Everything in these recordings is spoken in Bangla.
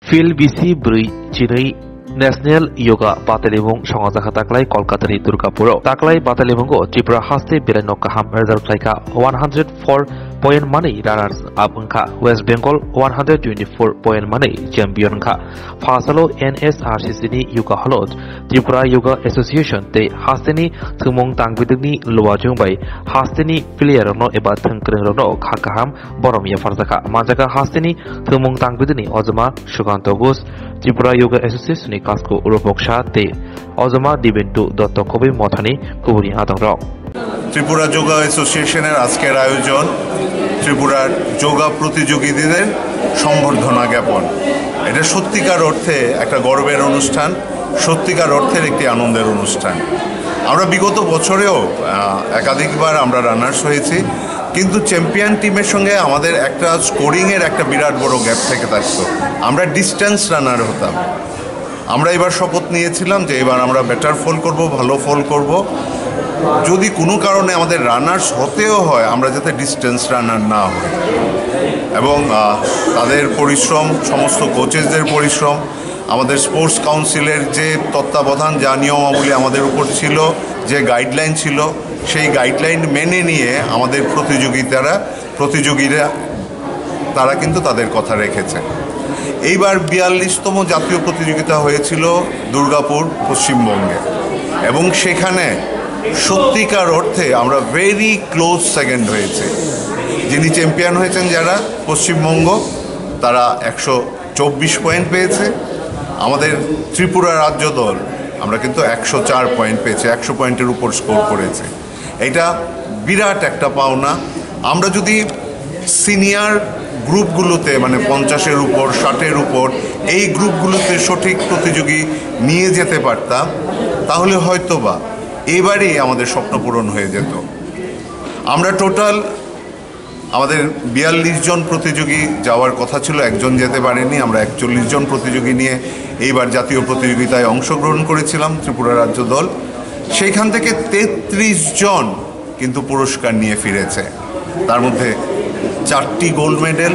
PLBC Brui Chirei National Yoga Batalibung Songazaha Taklai Kolkatari Durgapuro Taklai Batalibungo Tripura Haste Biranokaham Result Laika 104 point money runners Abunka West Bengal 124 point money champion ka Fasalo NSRCCni Yoga Halot Tripura Yoga Association Te Hasteni Thumong Tangbidni Luwajung by Hasteni Filiarono Eba Thangkrerono Kakaham Boromia Farzaka Majaka Hasteni Thumong Tangbidni Ozama Shukanto Gus Tripura Yoga Association Kasko Uropoksha Te Ozama Dibentu Dotto Kobe Mothani Kubuni Adong Tripura yoga অ্যাসোসিয়েশনের আজকের আয়োজন ত্রিপুরার যোগা প্রতিযোগীদের সম্বর্ধনা জ্ঞাপন। এটা সত্যিকার অর্থে একটা গর্বের অনুষ্ঠান, সত্যিকার অর্থের একটি আনন্দের অনুষ্ঠান। আমরা বিগত বছরেও একাধিকবার আমরা রানার্স হয়েছি, কিন্তু চ্যাম্পিয়ন টিমের সঙ্গে আমাদের একটা স্কোরিংয়ের একটা বিরাট বড় গ্যাপ থেকে থাকতো। আমরা ডিস্টেন্স রানার হতাম। আমরা এবার শপথ নিয়েছিলাম যে এবার আমরা বেটার ফল করব, ভালো ফল করব। যদি কোনো কারণে আমাদের রানার্স হতেও হয়, আমরা যাতে ডিস্টেন্স রানার না হই। এবং তাদের পরিশ্রম, সমস্ত কোচেসদের পরিশ্রম, আমাদের স্পোর্টস কাউন্সিলের যে তত্ত্বাবধান, যা নিয়মাবলী আমাদের উপর ছিল, যে গাইডলাইন ছিল, সেই গাইডলাইন মেনে নিয়ে আমাদের প্রতিযোগীরা তারা কিন্তু তাদের কথা রেখেছে। এইবার 42তম জাতীয় প্রতিযোগিতা হয়েছিল দুর্গাপুর, পশ্চিমবঙ্গে, এবং সেখানে সত্যিকার অর্থে আমরা ভেরি ক্লোজ সেকেন্ড হয়েছে। যিনি চ্যাম্পিয়ন হয়েছেন যারা পশ্চিমবঙ্গ, তারা 124 পয়েন্ট পেয়েছে। আমাদের ত্রিপুরা রাজ্য দল আমরা কিন্তু 104 পয়েন্ট পেয়েছি, 100 পয়েন্টের উপর স্কোর করেছে। এটা বিরাট একটা পাওনা। আমরা যদি সিনিয়র গ্রুপগুলোতে, মানে 50-এর উপর, 60-এর উপর, এই গ্রুপগুলোতে সঠিক প্রতিযোগী নিয়ে যেতে পারতাম, তাহলে হয়তোবা এবারেই আমাদের স্বপ্ন পূরণ হয়ে যেত। আমরা টোটাল আমাদের 42 জন প্রতিযোগী যাওয়ার কথা ছিল, একজন যেতে পারেনি। আমরা 41 জন প্রতিযোগী নিয়ে এইবার জাতীয় প্রতিযোগিতায় অংশগ্রহণ করেছিলাম, ত্রিপুরা রাজ্য দল। সেইখান থেকে 33 জন কিন্তু পুরস্কার নিয়ে ফিরেছে। তার মধ্যে 4টি গোল্ড মেডেল,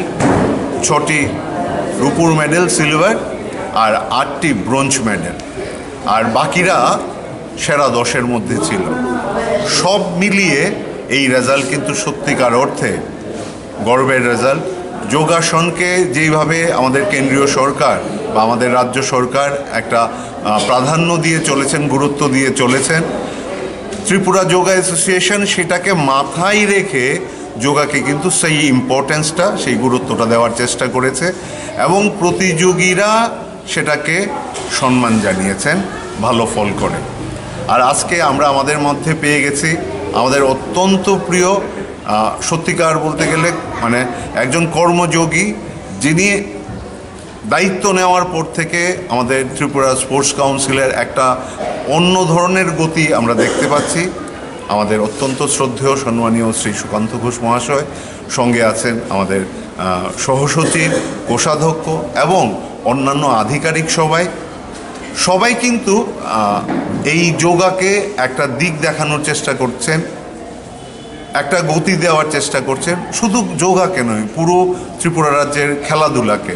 6টি রূপুর মেডেল, সিলভার, আর 8টি ব্রোঞ্জ মেডেল, আর বাকিরা সেরা 10-এর মধ্যে ছিল। সব মিলিয়ে এই রেজাল্ট কিন্তু সত্যিকার অর্থে গর্বের রেজাল্ট। যোগাসনকে যেইভাবে আমাদের কেন্দ্রীয় সরকার বা আমাদের রাজ্য সরকার একটা প্রাধান্য দিয়ে চলেছেন, গুরুত্ব দিয়ে চলেছেন, ত্রিপুরা যোগা অ্যাসোসিয়েশন সেটাকে মাথায় রেখে যোগাকে কিন্তু সেই ইম্পর্টেন্সটা, সেই গুরুত্বটা দেওয়ার চেষ্টা করেছে, এবং প্রতিযোগীরা সেটাকে সম্মান জানিয়েছেন ভালো ফল করে। আর আজকে আমরা আমাদের মধ্যে পেয়ে গেছি আমাদের অত্যন্ত প্রিয়, সত্যিকার বলতে গেলে মানে একজন কর্মযোগী, যিনি দায়িত্ব নেওয়ার পর থেকে আমাদের ত্রিপুরা স্পোর্টস কাউন্সিলের একটা অন্য ধরনের গতি আমরা দেখতে পাচ্ছি। আমাদের অত্যন্ত শ্রদ্ধেয় সম্মানীয় শ্রী সুকান্ত ঘোষ মহাশয়, সঙ্গে আছেন আমাদের সহসচিব, কোষাধ্যক্ষ এবং অন্যান্য আধিকারিক সবাই কিন্তু এই যোগাকে একটা দিক দেখানোর চেষ্টা করছেন, একটা গতি দেওয়ার চেষ্টা করছেন। শুধু যোগাকে নয়, পুরো ত্রিপুরা রাজ্যের খেলাধুলাকে।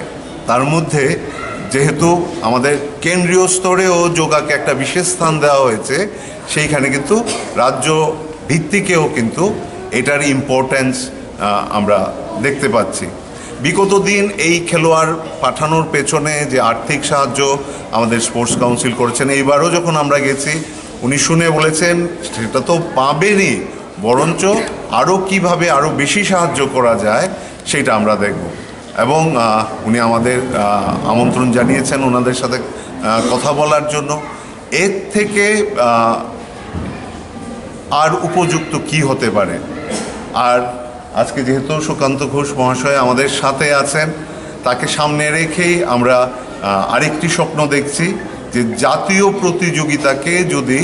তার মধ্যে যেহেতু আমাদের কেন্দ্রীয় স্তরেও যোগাকে একটা বিশেষ স্থান দেওয়া হয়েছে, সেইখানে কিন্তু রাজ্য ভিত্তিকেও কিন্তু এটার ইম্পর্টেন্স আমরা দেখতে পাচ্ছি। বিগত দিন এই খেলোয়াড় পাঠানোর পেছনে যে আর্থিক সাহায্য আমাদের স্পোর্টস কাউন্সিল করেছেন, এইবারও যখন আমরা গেছি উনি শুনে বলেছেন সেটা তো পাবেনই, বরঞ্চ আরও কীভাবে আরও বেশি সাহায্য করা যায় সেটা আমরা দেখব। এবং উনি আমাদের আমন্ত্রণ জানিয়েছেন ওনাদের সাথে কথা বলার জন্য। এর থেকে আর উপযুক্ত কি হতে পারে। আর আজকে যেহেতু সুকান্ত ঘোষ মহাশয় আমাদের সাথে আছেন, তাকে সামনে রেখেই আমরা আরেকটি স্বপ্ন দেখছি যে জাতীয় প্রতিযোগিতাকে যদি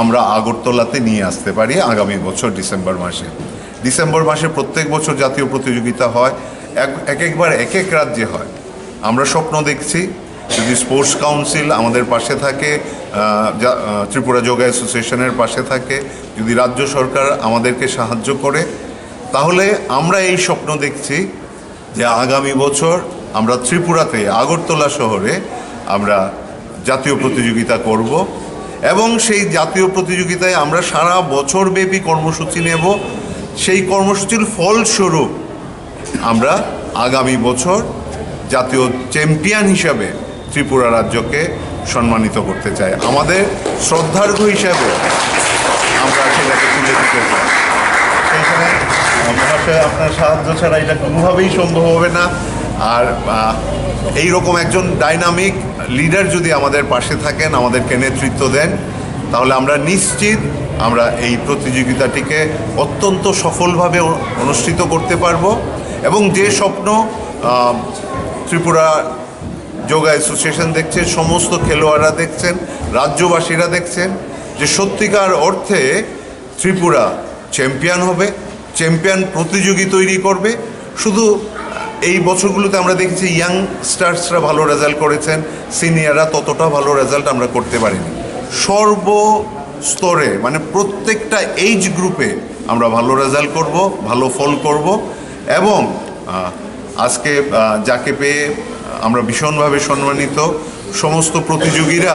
আমরা আগরতলাতে নিয়ে আসতে পারি আগামী বছর ডিসেম্বর মাসে প্রত্যেক বছর জাতীয় প্রতিযোগিতা হয়, একবার এক এক রাজ্যে হয়। আমরা স্বপ্ন দেখছি যদি স্পোর্টস কাউন্সিল আমাদের পাশে থাকে, ত্রিপুরা যোগা অ্যাসোসিয়েশনের পাশে থাকে, যদি রাজ্য সরকার আমাদেরকে সাহায্য করে, তাহলে আমরা এই স্বপ্ন দেখছি যে আগামী বছর আমরা ত্রিপুরাতে আগরতলা শহরে আমরা জাতীয় প্রতিযোগিতা করব এবং সেই জাতীয় প্রতিযোগিতায় আমরা সারা বছরব্যাপী কর্মসূচি নেব। সেই কর্মসূচির ফলস্বরূপ আমরা আগামী বছর জাতীয় চ্যাম্পিয়ন হিসাবে ত্রিপুরা রাজ্যকে সম্মানিত করতে চাই। আমাদের শ্রদ্ধার্ঘ্য হিসাবে আমরা সেটাকে তুলে দিতে চাই। সেইখানে মহাশয় আপনার সাহায্য ছাড়া এটা কোনোভাবেই সম্ভব হবে না। আর এই রকম একজন ডাইনামিক লিডার যদি আমাদের পাশে থাকেন, আমাদেরকে নেতৃত্ব দেন, তাহলে আমরা নিশ্চিত আমরা এই প্রতিযোগিতাটিকে অত্যন্ত সফলভাবে অনুষ্ঠিত করতে পারবো। এবং যে স্বপ্ন ত্রিপুরা যোগা অ্যাসোসিয়েশন দেখছে, সমস্ত খেলোয়াড়রা দেখছেন, রাজ্যবাসীরা দেখছেন, যে সত্যিকার অর্থে ত্রিপুরা চ্যাম্পিয়ন হবে, চ্যাম্পিয়ন প্রতিযোগী তৈরি করবে। শুধু এই বছরগুলোতে আমরা দেখেছি ইয়াংস্টার্সরা ভালো রেজাল্ট করেছেন, সিনিয়ররা ততটা ভালো রেজাল্ট আমরা করতে পারিনি। সর্বস্তরে মানে প্রত্যেকটা এইজ গ্রুপে আমরা ভালো রেজাল্ট করব, ভালো ফল করব। এবং আজকে যাকে পেয়ে আমরা ভীষণভাবে সম্মানিত, সমস্ত প্রতিযোগীরা